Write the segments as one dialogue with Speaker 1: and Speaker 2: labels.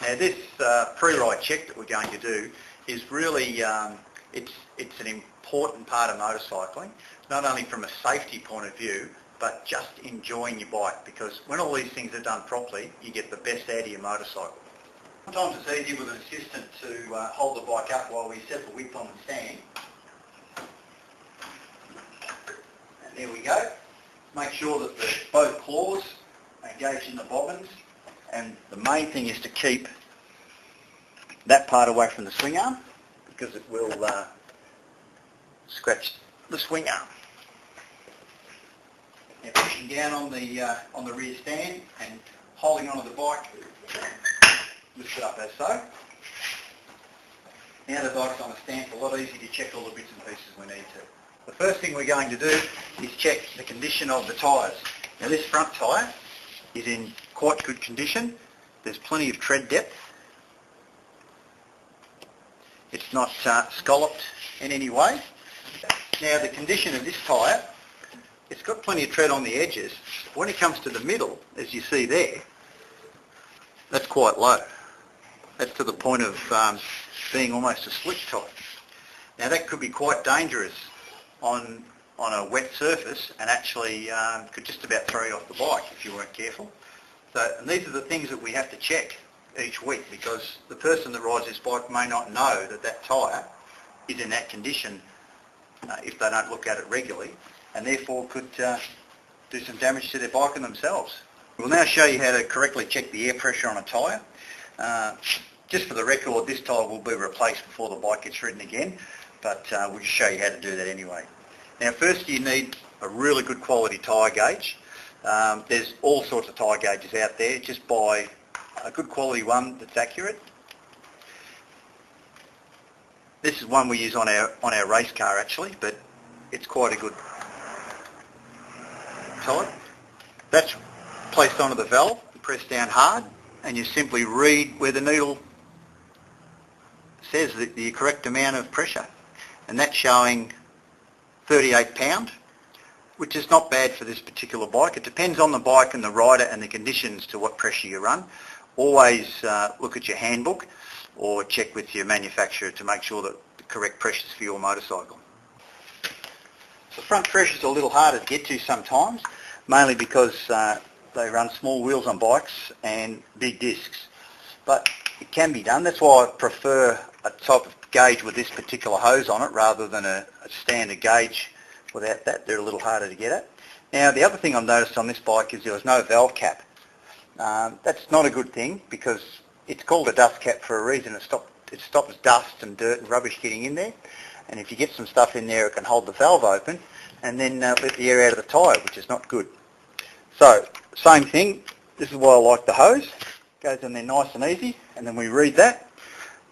Speaker 1: Now this pre-ride check that we're going to do is really, it's an important part of motorcycling, not only from a safety point of view, but just enjoying your bike, because when all these things are done properly, you get the best out of your motorcycle. Sometimes it's easier with an assistant to hold the bike up while we set the width on the stand. And there we go. Make sure that both claws are engaged in the bobbins, and the main thing is to keep that part away from the swing arm, because it will scratch the swing arm. Now pushing down on the rear stand and holding onto the bike, lift it up as so. Now the bike's on the stand, it's a lot easier to check all the bits and pieces we need to. The first thing we're going to do is check the condition of the tyres. Now this front tyre is in quite good condition. There's plenty of tread depth. It's not scalloped in any way. Now the condition of this tyre, it's got plenty of tread on the edges. When it comes to the middle, as you see there, that's quite low. That's to the point of being almost a slick type. Now that could be quite dangerous on a wet surface, and actually could just about throw you off the bike if you weren't careful. So, and these are the things that we have to check each week, because the person that rides this bike may not know that that tyre is in that condition if they don't look at it regularly, and therefore could do some damage to their bike and themselves. We'll now show you how to correctly check the air pressure on a tyre. Just for the record, this tyre will be replaced before the bike gets ridden again, but we'll just show you how to do that anyway. Now first you need a really good quality tyre gauge. There's all sorts of tyre gauges out there. Just buy a good quality one that's accurate. This is one we use on our race car actually, but it's quite a good type. That's placed onto the valve, you press down hard, and you simply read where the needle says the correct amount of pressure, and that's showing 38 pound, which is not bad for this particular bike. It depends on the bike and the rider and the conditions to what pressure you run. Always look at your handbook or check with your manufacturer to make sure that the correct pressures for your motorcycle. The front pressure is a little harder to get to sometimes, mainly because they run small wheels on bikes and big discs, but it can be done. That's why I prefer a type of gauge with this particular hose on it rather than a standard gauge without that. They're a little harder to get at. Now the other thing I've noticed on this bike is there was no valve cap. That's not a good thing, because it's called a dust cap for a reason. It stops dust and dirt and rubbish getting in there, and if you get some stuff in there it can hold the valve open and then let the air out of the tyre, which is not good. So same thing, this is why I like the hose. Goes in there nice and easy, and then we read that,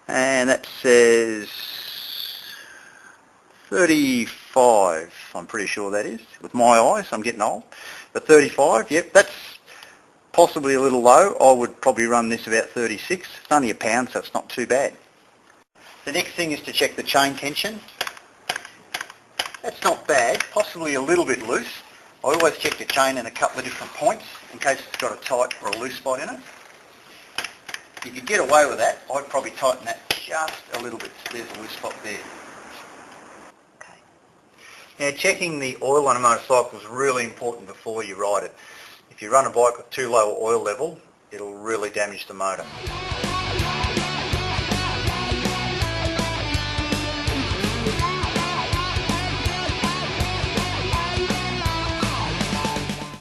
Speaker 1: and that says 35, I'm pretty sure that is, with my eyes, I'm getting old. But 35, yep, that's possibly a little low. I would probably run this about 36. It's only a pound, so it's not too bad. The next thing is to check the chain tension. That's not bad, possibly a little bit loose. I always check the chain in a couple of different points in case it's got a tight or a loose spot in it. If you get away with that, I'd probably tighten that just a little bit. There's a loose spot there. Okay. Now checking the oil on a motorcycle is really important before you ride it. If you run a bike with too low oil level, it'll really damage the motor.